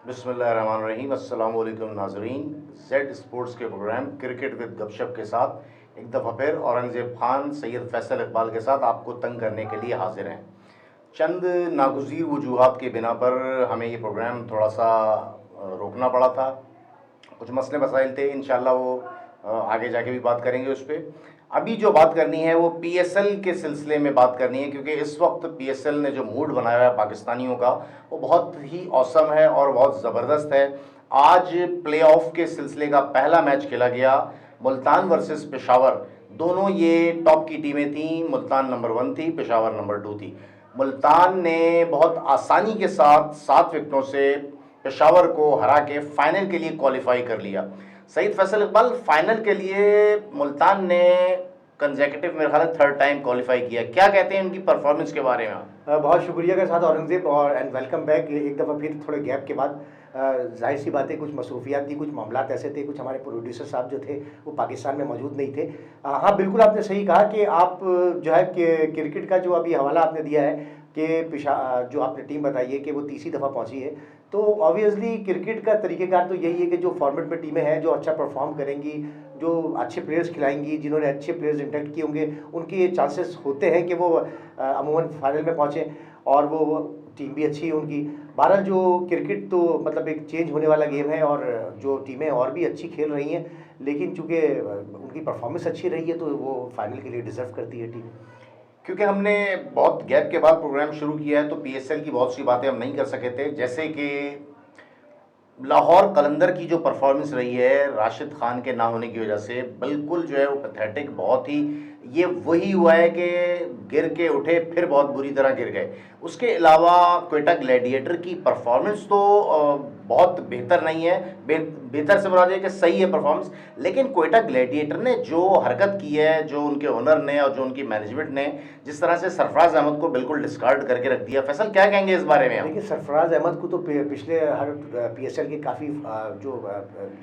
बिस्मिल्लाहिर्रहमानिर्रहीम। अस्सलाम वालेकुम नाज़रीन। जेड स्पोर्ट्स के प्रोग्राम क्रिकेट विद गपशप के साथ एक दफ़ा फिर औरंगज़ेब खान सैयद फैसल इकबाल के साथ आपको तंग करने के लिए हाजिर हैं। चंद नागुज़ीर वजूहात की बिना पर हमें ये प्रोग्राम थोड़ा सा रोकना पड़ा था। कुछ मसले मसाइल थे, इंशाल्लाह वो आगे जाके भी बात करेंगे उस पर। अभी जो बात करनी है वो पीएसएल के सिलसिले में बात करनी है, क्योंकि इस वक्त पीएसएल ने जो मूड बनाया है पाकिस्तानियों का वो बहुत ही औसम है और बहुत ज़बरदस्त है। आज प्लेऑफ के सिलसिले का पहला मैच खेला गया, मुल्तान वर्सेस पेशावर। दोनों ये टॉप की टीमें थीं। मुल्तान नंबर 1 थी, पेशावर नंबर 2 थी। मुल्तान ने बहुत आसानी के साथ 7 विकेटों से पेशावर को हरा के फाइनल के लिए क्वालिफाई कर लिया। सईद फैसल इकबाल, फाइनल के लिए मुल्तान ने कंसेक्यूटिव मेरे ख्याल थर्ड टाइम क्वालिफाई किया। क्या कहते हैं उनकी परफॉर्मेंस के बारे में? बहुत शुक्रिया के साथ औरंगज़ेब और एंड वेलकम बैक। एक दफ़ा फिर थोड़े गैप के बाद जाहिर सी बात है, कुछ मसरूफियात थी, कुछ मामलात ऐसे थे, कुछ हमारे प्रोड्यूसर साहब जो थे वो पाकिस्तान में मौजूद नहीं थे। हाँ, बिल्कुल आपने सही कहा कि आप जो है कि क्रिकेट का जो अभी हवाला आपने दिया है कि जो आपने टीम बताई है कि वो तीसरी दफ़ा पहुंची है, तो ऑब्वियसली क्रिकेट का तरीक़ेकार तो यही है कि जो फॉर्मेट में टीमें हैं जो अच्छा परफॉर्म करेंगी, जो अच्छे प्लेयर्स खिलाएंगी, जिन्होंने अच्छे प्लेयर्स इंटैक्ट किए होंगे, उनके चांसेस होते हैं कि वो अमूमन फाइनल में पहुँचें और वो टीम भी अच्छी है उनकी। बहरहाल जो क्रिकेट तो मतलब एक चेंज होने वाला गेम है और जो टीमें और भी अच्छी खेल रही हैं, लेकिन चूँकि उनकी परफॉर्मेंस अच्छी रही है तो वो फाइनल के लिए डिज़र्व करती है टीम। क्योंकि हमने बहुत गैप के बाद प्रोग्राम शुरू किया है तो पीएसएल की बहुत सी बातें हम नहीं कर सके थे, जैसे कि लाहौर कलंदर की जो परफॉर्मेंस रही है राशिद खान के ना होने की वजह से, बिल्कुल जो है वो पैथेटिक, बहुत ही ये वही हुआ है कि गिर के उठे फिर बहुत बुरी तरह गिर गए। उसके अलावा क्वेटा ग्लैडिएटर की परफॉर्मेंस तो बहुत बेहतर नहीं है। बेहतर से मुराद है कि सही है परफॉर्मेंस, लेकिन क्वेटा ग्लैडिएटर ने जो हरकत की है, जो उनके ओनर ने और जो उनकी मैनेजमेंट ने जिस तरह से सरफराज अहमद को बिल्कुल डिस्कार्ड करके रख दिया, फैसल क्या कहेंगे इस बारे में? देखिए, सरफराज अहमद को तो पिछले हर पीएसएल के काफ़ी जो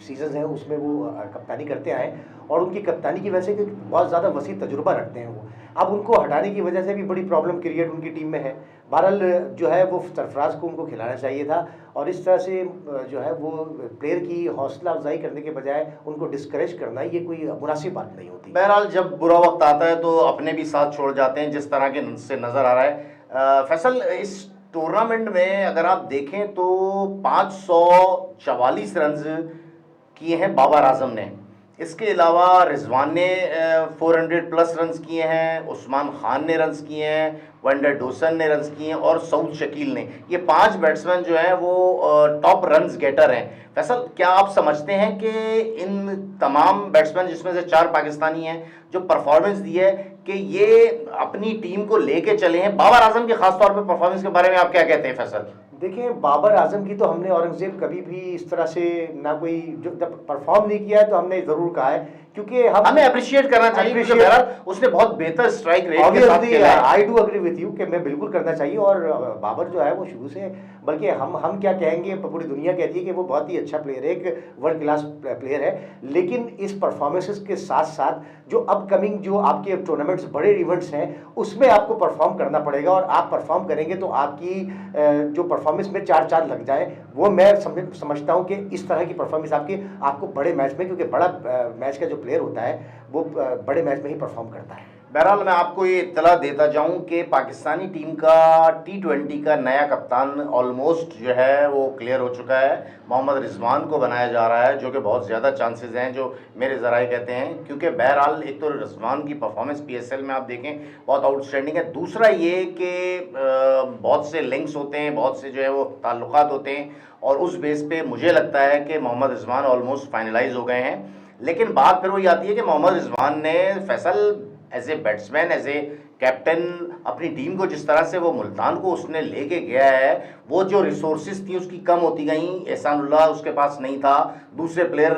सीजन हैं उसमें वो कप्तानी करते आए और उनकी कप्तानी की वजह से कि बहुत ज़्यादा वसी तजुर्बा रखते हैं वो। अब उनको हटाने की वजह से भी बड़ी प्रॉब्लम क्रिएट उनकी टीम में है। बहरहाल जो है वो सरफराज को उनको खिलाना चाहिए था और इस तरह से जो है वो प्लेयर की हौसला अफजाई करने के बजाय उनको डिस्करेज करना, ये कोई मुनासिब बात नहीं होती। बहरहाल जब बुरा वक्त आता है तो अपने भी साथ छोड़ जाते हैं, जिस तरह के से नज़र आ रहा है। फैसल, इस टूर्नामेंट में अगर आप देखें तो 544 रन्स किए हैं बाबर आजम ने। इसके अलावा रिजवान ने 400 प्लस रन्स किए हैं, उस्मान खान ने रन्स किए हैं, वंडर डोसन ने रन्स किए हैं और सऊद शकील ने। ये 5 बैट्समैन जो हैं वो टॉप रन्स गेटर हैं। फैसल, क्या आप समझते हैं कि इन तमाम बैट्समैन, जिसमें से 4 पाकिस्तानी हैं, जो परफॉर्मेंस दी है कि ये अपनी टीम को लेके चले हैं? बाबर आजम के खास तौर पर परफॉर्मेंस के बारे में आप क्या कहते हैं फैसल? देखिए, बाबर आजम की तो हमने औरंगज़ेब कभी भी इस तरह से ना कोई जो जब परफॉर्म नहीं किया है तो हमने ज़रूर कहा है, क्योंकि हमें अप्रिशिएट करना चाहिए, क्योंकि बहरहाल उसने बहुत बेहतर स्ट्राइक रेट के साथ खेला है। I do agree with you कि मैं बिल्कुल करना चाहिए। और बाबर जो है वो शुरू से, बल्कि हम क्या कहेंगे, पूरी दुनिया कहती है कि वो बहुत ही अच्छा प्लेयर है, एक वर्ल्ड क्लास प्लेयर है। लेकिन इस परफॉर्मेंसेस के साथ साथ जो अपकमिंग जो आपके टूर्नामेंट्स, बड़े इवेंट्स हैं, उसमें आपको परफॉर्म करना पड़ेगा और आप परफॉर्म करेंगे तो आपकी जो परफॉर्मेंस में 4 लग जाए, वो मैं समझता हूँ कि इस तरह की परफॉर्मेंस आपको बड़े मैच में, क्योंकि बड़ा मैच का जो प्लेयर होता है वो बड़े मैच में ही परफॉर्म करता है। बहरहाल मैं आपको ये इत्तला देता जाऊं कि पाकिस्तानी टीम का T20 का नया कप्तान ऑलमोस्ट जो है वो क्लियर हो चुका है। मोहम्मद रिजवान को बनाया जा रहा है, जो कि बहुत ज़्यादा चांसेस हैं, जो मेरे ज़राए कहते हैं। क्योंकि बहरहाल एक तो रिजवान की परफॉर्मेंस पीएसएल में आप देखें बहुत आउटस्टैंडिंग है। दूसरा ये कि बहुत से लिंक्स होते हैं, बहुत से जो है वो ताल्लुकात होते हैं, और उस बेस पे मुझे लगता है कि मोहम्मद रिजवान ऑलमोस्ट फाइनलाइज हो गए हैं। लेकिन बात फिर वही आती है कि मोहम्मद रिजवान ने फैसल as a batsman, as a captain, अपनी टीम को जिस तरह से वो मुल्तान को उसने लेके गया है, वो जो रिसोर्सेज थी उसकी कम होती गई। एहसानुल्लाह उसके पास नहीं था, दूसरे प्लेयर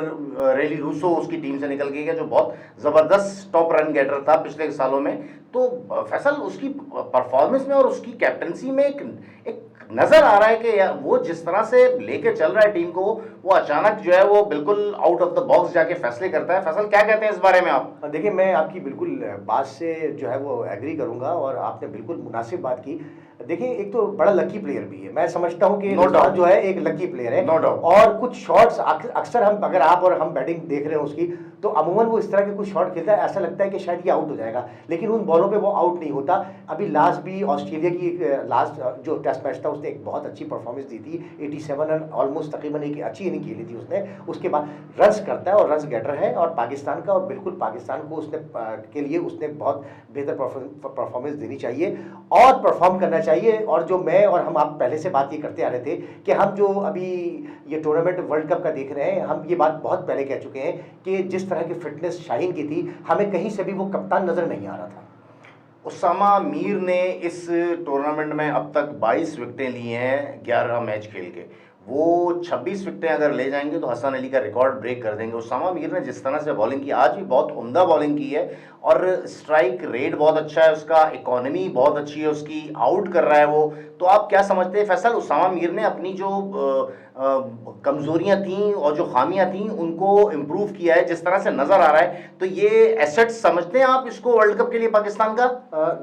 रेली रूसो उसकी टीम से निकल के गया, जो बहुत ज़बरदस्त टॉप रन गेटर था पिछले सालों में। तो फैसल, उसकी परफॉर्मेंस में और उसकी कैप्टनसी में एक नजर आ रहा है कि वो जिस तरह से लेके चल रहा है टीम को, वो अचानक जो है वो बिल्कुल आउट ऑफ द बॉक्स जाके फैसले करता है। फैसल, क्या कहते हैं इस बारे में आप? देखिए, मैं आपकी बिल्कुल बात से जो है वो एग्री करूँगा और आपने बिल्कुल मुनासिब बात की। देखिए, एक तो बड़ा लकी प्लेयर भी है। मैं समझता हूँ कि No रिजवान doubt. जो है एक लकी प्लेयर है। No doubt. और कुछ शॉट्स अक्सर हम, अगर आप और हम बैटिंग देख रहे हैं उसकी, तो अमूमन वो इस तरह के कुछ शॉट खेलता है, ऐसा लगता है कि शायद ये आउट हो जाएगा, लेकिन उन बॉलों पे वो आउट नहीं होता। अभी लास्ट भी ऑस्ट्रेलिया की लास्ट जो टेस्ट मैच था, उसने एक बहुत अच्छी परफॉर्मेंस दी थी, 87 रन, ऑलमोस्ट तकरीबन एक अच्छी इनिंग खेली थी उसने। उसके बाद रन्स करता है और रन्स गेटर है और पाकिस्तान का, और बिल्कुल पाकिस्तान को उसने के लिए उसने बहुत बेहतर परफॉर्मेंस देनी चाहिए और परफॉर्म करना चाहिए। और जो मैं और हम आप पहले से बात ये करते आ रहे थे कि हम जो अभी ये टूर्नामेंट वर्ल्ड कप का देख रहे हैं, हम ये बात बहुत पहले कह चुके हैं कि जिस तरह की फिटनेस शाहीन की थी, हमें कहीं से भी वो कप्तान नजर नहीं आ रहा था। उसामा मीर ने इस टूर्नामेंट में अब तक 22 विकेटें ली हैं 11 मैच खेल के। वो 26 विकेटें अगर ले जाएंगे तो हसन अली का रिकॉर्ड ब्रेक कर देंगे। उसामा मीर ने जिस तरह से बॉलिंग की, आज भी बहुत उम्दा बॉलिंग की है और स्ट्राइक रेट बहुत अच्छा है उसका, इकोनॉमी बहुत अच्छी है उसकी, आउट कर रहा है वो। तो आप क्या समझते हैं फैसल, उसामा मीर ने अपनी जो कमजोरियां थीं और जो खामियां थीं उनको इम्प्रूव किया है जिस तरह से नजर आ रहा है, तो ये एसेट समझते हैं आप इसको वर्ल्ड कप के लिए पाकिस्तान का?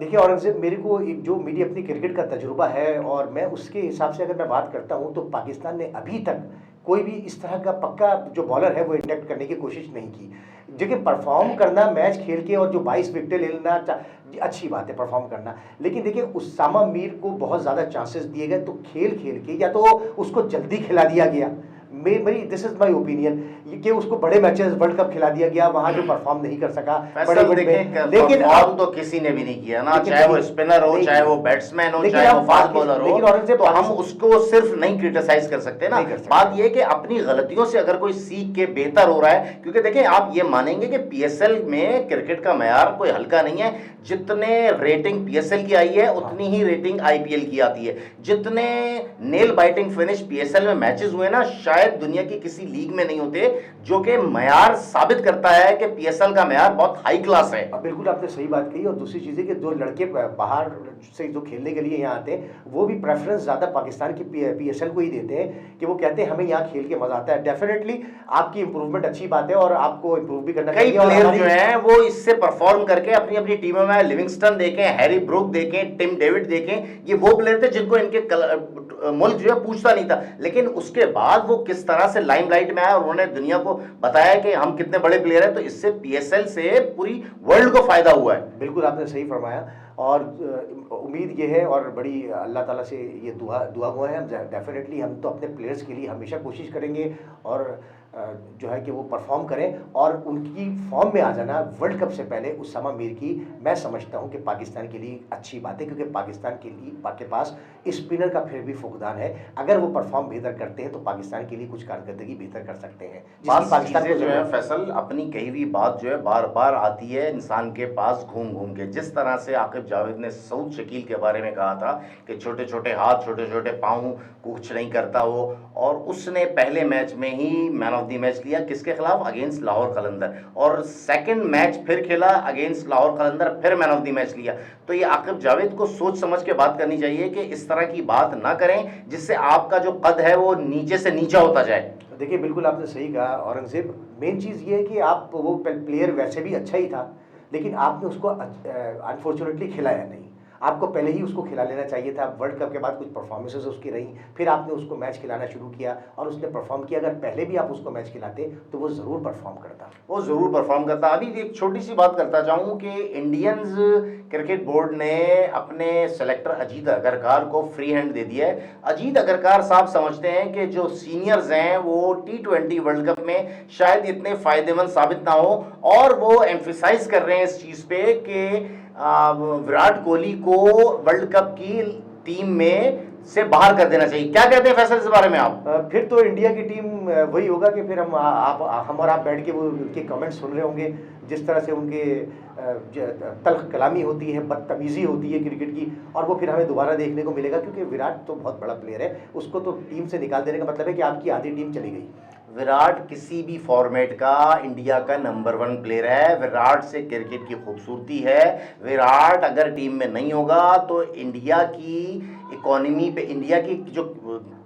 देखिए औरंगजेब, मेरे को एक जो मेरी अपनी क्रिकेट का तजुर्बा है और मैं उसके हिसाब से अगर मैं बात करता हूं, तो पाकिस्तान ने अभी तक कोई भी इस तरह का पक्का जो बॉलर है वो इंडक्ट करने की कोशिश नहीं की। देखिए, परफॉर्म करना मैच खेल के और जो 22 विकेटें ले लेना अच्छी बात है, परफॉर्म करना, लेकिन देखिए उसामा मीर को बहुत ज़्यादा चांसेस दिए गए, तो खेल खेल के या तो उसको जल्दी खिला दिया गया, मेरी दिस इज माय ओपिनियन, कि उसको बड़े मैचेस वर्ल्ड कप खिला दिया गया, वहां जो परफॉर्म नहीं कर सका बड़े लेकिन परफॉर्म तो किसी ने भी नहीं किया ना, चाहे वो स्पिनर हो, चाहे वो बैट्समैन हो, चाहे वो फास्ट बॉलर हो, तो हम उसको सिर्फ नहीं क्रिटिसाइज कर सकते ना। बात ये कि अपनी गलतियों से अगर कोई सीख के बेहतर हो रहा है, क्योंकि देखिए आप ये मानेंगे कि पीएसएल में क्रिकेट का मयार कोई हल्का नहीं है। जितने रेटिंग पीएसएल की आई है उतनी ही रेटिंग आईपीएल की आती है। जितने नेल बाइटिंग फिनिश पीएसएल में मैचेस हुए ना, शायद दुनिया की किसी लीग में नहीं होते, जो कि मयार साबित करता है कि पीएसएल का मयार बहुत हाई क्लास है। बिल्कुल आपने सही बात कही। और दूसरी चीज़ है कि जो लड़के बाहर से जो खेलने के लिए यहाँ आते हैं, वो भी प्रेफरेंस ज़्यादा पाकिस्तान की पीएसएल को ही देते हैं, कि वो कहते हैं हमें यहाँ खेल के मजा आता है। डेफिनेटली आपकी इंप्रूवमेंट अच्छी बात है और आपको इंप्रूव भी करना चाहिए। कई प्लेयर जो हैं वो इससे परफॉर्म करके अपनी अपनी टीमों में, लिविंगस्टन देखें, हैरी ब्रूक देखें, टिम डेविड देखें, ये वो प्लेयर थे जिनको इनके मुल्क जो है पूछता नहीं था, लेकिन उसके बाद वो किस तरह से लाइमलाइट में आए और उन्होंने दुनिया को बताया कि हम कितने बड़े प्लेयर हैं। तो इससे पीएसएल से पूरी वर्ल्ड को फायदा हुआ है। बिल्कुल आपने सही फरमाया। और उम्मीद ये है और बड़ी अल्लाह ताला से ये दुआ हुआ है, हम डेफिनेटली हम तो अपने प्लेयर्स के लिए हमेशा कोशिश करेंगे और जो है कि वो परफॉर्म करें और उनकी फॉर्म में आ जाना वर्ल्ड कप से पहले उसामा मीर की, मैं समझता हूं कि पाकिस्तान के लिए अच्छी बात है, क्योंकि पाकिस्तान के पास स्पिनर का फिर भी फुकदान है। अगर वो परफॉर्म बेहतर करते हैं तो पाकिस्तान के लिए कुछ कारकर्दगी बेहतर कर सकते हैं। पाकिस्तान को जो है फैसल, अपनी कही हुई बात जो है बार बार आती है इंसान के पास घूम घूम के। जिस तरह से आकिब जावेद ने सऊद शकील के बारे में कहा था कि छोटे छोटे हाथ, छोटे छोटे पाँव, कुछ नहीं करता वो, और उसने पहले मैच में ही मैन ऑफ द मैच लिया, किसके खिलाफ? अगेंस्ट लाहौर कलंदर, और सेकंड मैच फिर खेला अगेंस्ट लाहौर कलंदर, फिर मैन ऑफ द मैच लिया। तो ये आकिब जावेद को सोच समझ के बात करनी चाहिए कि इस तरह की बात ना करें जिससे आपका जो कद है वो नीचे से नीचा होता जाए। देखिए बिल्कुल आपने सही कहा औरंगजेब। मेन चीज़ ये है कि आप, वो प्लेयर वैसे भी अच्छा ही था, लेकिन आपने उसको अनफॉर्चुनेटली खिलाया नहीं। आपको पहले ही उसको खिला लेना चाहिए था। वर्ल्ड कप के बाद कुछ परफॉर्मेंसेस उसकी रही, फिर आपने उसको मैच खिलाना शुरू किया और उसने परफॉर्म किया। अगर पहले भी आप उसको मैच खिलाते तो वो ज़रूर परफॉर्म करता, वो ज़रूर परफॉर्म करता। अभी एक छोटी सी बात करता चाहूँ कि इंडियंस क्रिकेट बोर्ड ने अपने सेलेक्टर अजीत अगरकार को फ्री हैंड दे दिया है। अजीत अगरकार साहब समझते हैं कि जो सीनियर्स हैं वो T20 वर्ल्ड कप में शायद इतने फ़ायदेमंद साबित ना हो, और वो एम्फिसाइज कर रहे हैं इस चीज़ पे कि विराट कोहली को वर्ल्ड कप की टीम में से बाहर कर देना चाहिए। क्या कहते हैं फैसल इस बारे में आप? फिर तो इंडिया की टीम वही होगा कि फिर हम और आप बैठ के वो उनके कमेंट सुन रहे होंगे, जिस तरह से उनके तल्ख कलामी होती है, बदतमीज़ी होती है क्रिकेट की, और वो फिर हमें दोबारा देखने को मिलेगा। क्योंकि विराट तो बहुत बड़ा प्लेयर है, उसको तो टीम से निकाल देने का मतलब है कि आपकी आधी टीम चली गई। विराट किसी भी फॉर्मेट का इंडिया का नंबर 1 प्लेयर है। विराट से क्रिकेट की खूबसूरती है। विराट अगर टीम में नहीं होगा तो इंडिया की इकोनॉमी पे, इंडिया की जो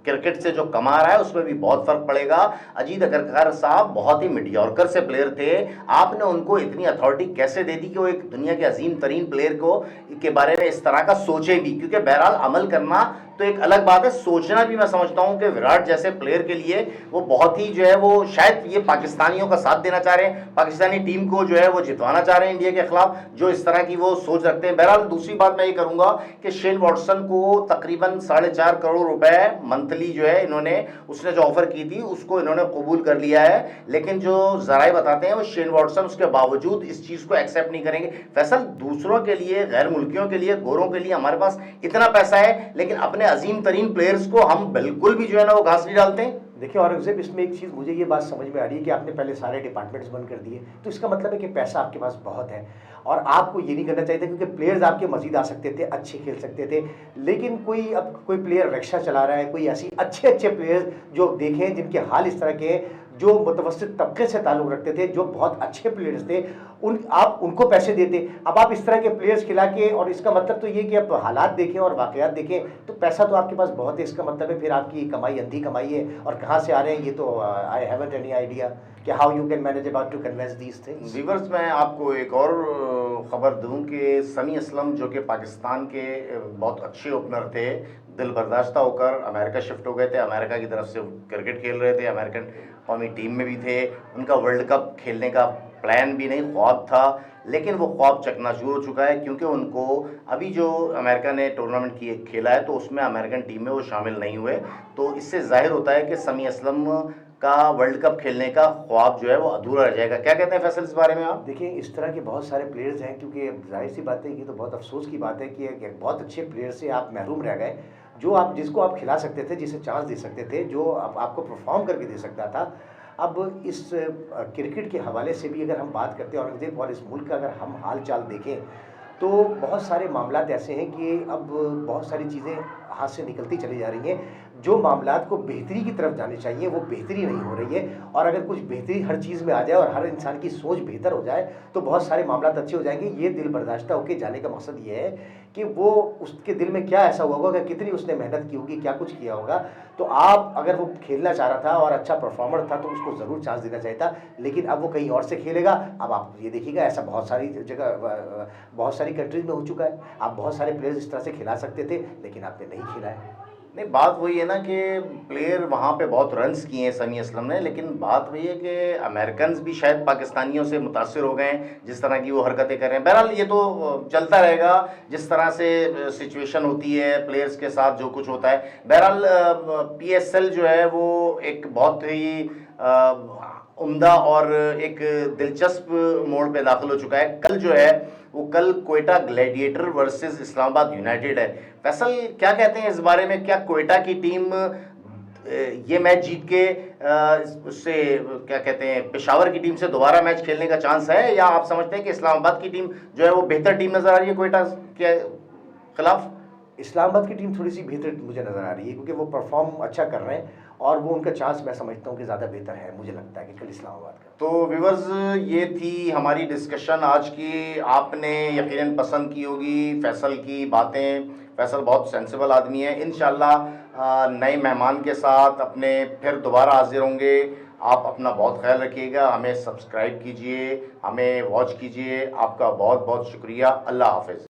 क्रिकेट से जो कमा रहा है उसमें भी बहुत फर्क पड़ेगा। अजीत अगरकर साहब बहुत ही मीडियोकर से प्लेयर थे, आपने उनको इतनी अथॉरिटी कैसे दे दी कि वो एक दुनिया के अजीम तरीन प्लेयर को के बारे में इस तरह का सोचे भी? क्योंकि बहरहाल अमल करना तो एक अलग बात है, सोचना भी मैं समझता हूं कि विराट जैसे प्लेयर के लिए वो बहुत ही जो है वो शायद ये पाकिस्तानियों का साथ देना चाह रहे हैं, पाकिस्तानी टीम को जो है वो जितवाना चाह रहे हैं इंडिया के खिलाफ, जो इस तरह की वो सोच रखते हैं। बहरहाल दूसरी बात मैं ये करूंगा कि शेन वॉटसन को तकरीबन 4.5 करोड़ रुपए मंथली जो है इन्होंने, उसने जो ऑफर की थी उसको इन्होंने कबूल कर लिया है, लेकिन जो जराए बताते हैं वो शेन वॉटसन उसके बावजूद इस चीज को एक्सेप्ट नहीं करेंगे। फैसल, दूसरों के लिए, गैर मुल्कियों के लिए, गोरों के लिए हमारे पास इतना पैसा है, लेकिन अपने अजीम तरीन प्लेयर्स को हम बिल्कुल भी जो है ना वो घास नहीं डालते हैं। देखिए औरंगजेब, इसमें एक चीज़ मुझे ये बात समझ में आ रही है कि आपने पहले सारे डिपार्टमेंट्स बंद कर दिए, तो इसका मतलब है कि पैसा आपके पास बहुत है और आपको ये नहीं करना चाहिए था, क्योंकि प्लेयर्स आपके मजीद आ सकते थे, अच्छे खेल सकते थे। लेकिन अब कोई प्लेयर रिक्शा चला रहा है, कोई ऐसी अच्छे प्लेयर्स जो देखें जिनके हाल इस तरह के हैं, जो मुतवस्सित तबके से ताल्लुक़ रखते थे, जो बहुत अच्छे प्लेयर्स थे, आप उनको पैसे देते। अब आप इस तरह के प्लेयर्स खिला के, और इसका मतलब तो ये कि अब हालात देखें और वाक़यात देखें तो पैसा तो आपके पास बहुत है। इसका मतलब है फिर आपकी कमाई अंधी कमाई है, और कहाँ से आ रहे हैं ये तो आई हैवंट एनी आइडिया कि how you can manage about to convince these things. Viewers, मैं आपको एक और खबर दूं कि समी असलम जो कि पाकिस्तान के बहुत अच्छे ओपनर थे, दिल बर्दाश्ता होकर अमेरिका शिफ्ट हो गए थे, अमेरिका की तरफ से क्रिकेट खेल रहे थे, अमेरिकन कौमी टीम में भी थे, उनका वर्ल्ड कप खेलने का प्लान भी नहीं, ख्वाब था, लेकिन वो ख्वाब चकनाचूर हो चुका है, क्योंकि उनको अभी जो अमेरिका ने टूर्नामेंट खेला है तो उसमें अमेरिकन टीम में वो शामिल नहीं हुए। तो इससे जाहिर होता है कि समी असलम का वर्ल्ड कप खेलने का ख्वाब जो है वो अधूरा रह जाएगा। क्या कहते हैं फैसल इस बारे में आप? देखिए, इस तरह के बहुत सारे प्लेयर्स हैं, क्योंकि जाहिर सी बात है कि तो बहुत अफसोस की बात है कि एक बहुत अच्छे प्लेयर से आप महरूम रह गए, जिसको आप खिला सकते थे, जिसे चांस दे सकते थे, जो आपको परफॉर्म करके दे सकता था। अब इस क्रिकेट के हवाले से भी अगर हम बात करते हैं औरंगजेब, और इस मुल्क का अगर हम हाल चाल देखें तो बहुत सारे मामलात ऐसे हैं कि अब बहुत सारी चीज़ें हाथ से निकलती चली जा रही हैं। जो मामलात को बेहतरी की तरफ जाने चाहिए वो बेहतरी नहीं हो रही है, और अगर कुछ बेहतरी हर चीज़ में आ जाए और हर इंसान की सोच बेहतर हो जाए तो बहुत सारे मामलात अच्छे हो जाएंगे। ये दिल बर्दाश्ता होकर जाने का मकसद ये है कि वो, उसके दिल में क्या ऐसा हुआ होगा, कितनी उसने मेहनत की होगी, क्या कुछ किया होगा। तो आप, अगर वो खेलना चाह रहा था और अच्छा परफॉर्मर था तो उसको ज़रूर चांस देना चाहिए था, लेकिन अब वो कहीं और से खेलेगा। अब आप ये देखिएगा, ऐसा बहुत सारी जगह, बहुत सारी कंट्रीज में हो चुका है। आप बहुत सारे प्लेयर्स इस तरह से खिला सकते थे, लेकिन आपने नहीं खिलाया। नहीं, बात वही है ना कि प्लेयर वहाँ पे बहुत रन्स किए हैं समी असलम ने, लेकिन बात वही है कि अमेरिकन्स भी शायद पाकिस्तानियों से मुतासिर हो गए हैं जिस तरह की वो हरकतें कर रहे हैं। बहरहाल ये तो चलता रहेगा, जिस तरह से सिचुएशन होती है प्लेयर्स के साथ जो कुछ होता है। बहरहाल PSL जो है वो एक बहुत ही उम्दा और एक दिलचस्प मोड़ पे दाखिल हो चुका है। कल जो है वो Quetta gladiator versus Islamabad United है। फैसल, क्या कहते हैं इस बारे में? क्या कोयटा की टीम ये मैच जीत के उससे, क्या कहते हैं, पेशावर की टीम से दोबारा मैच खेलने का चांस है, या आप समझते हैं कि इस्लामाबाद की टीम जो है वो बेहतर टीम नजर आ रही है कोयटा के खिलाफ? इस्लामाबाद की टीम थोड़ी सी बेहतर मुझे नज़र आ रही है, क्योंकि वो परफॉर्म अच्छा कर रहे हैं और वो उनका चांस मैं समझता हूँ कि ज़्यादा बेहतर है। मुझे लगता है कि कल इस्लामाबाद का। तो व्यूअर्स, ये थी हमारी डिस्कशन आज की। आपने यकीनन पसंद की होगी फैसल की बातें। फैसल बहुत सेंसिबल आदमी है। इंशाल्लाह नए मेहमान के साथ अपने फिर दोबारा हाजिर होंगे। आप अपना बहुत ख्याल रखिएगा, हमें सब्सक्राइब कीजिए, हमें वॉच कीजिए। आपका बहुत बहुत शुक्रिया। अल्लाह हाफिज़।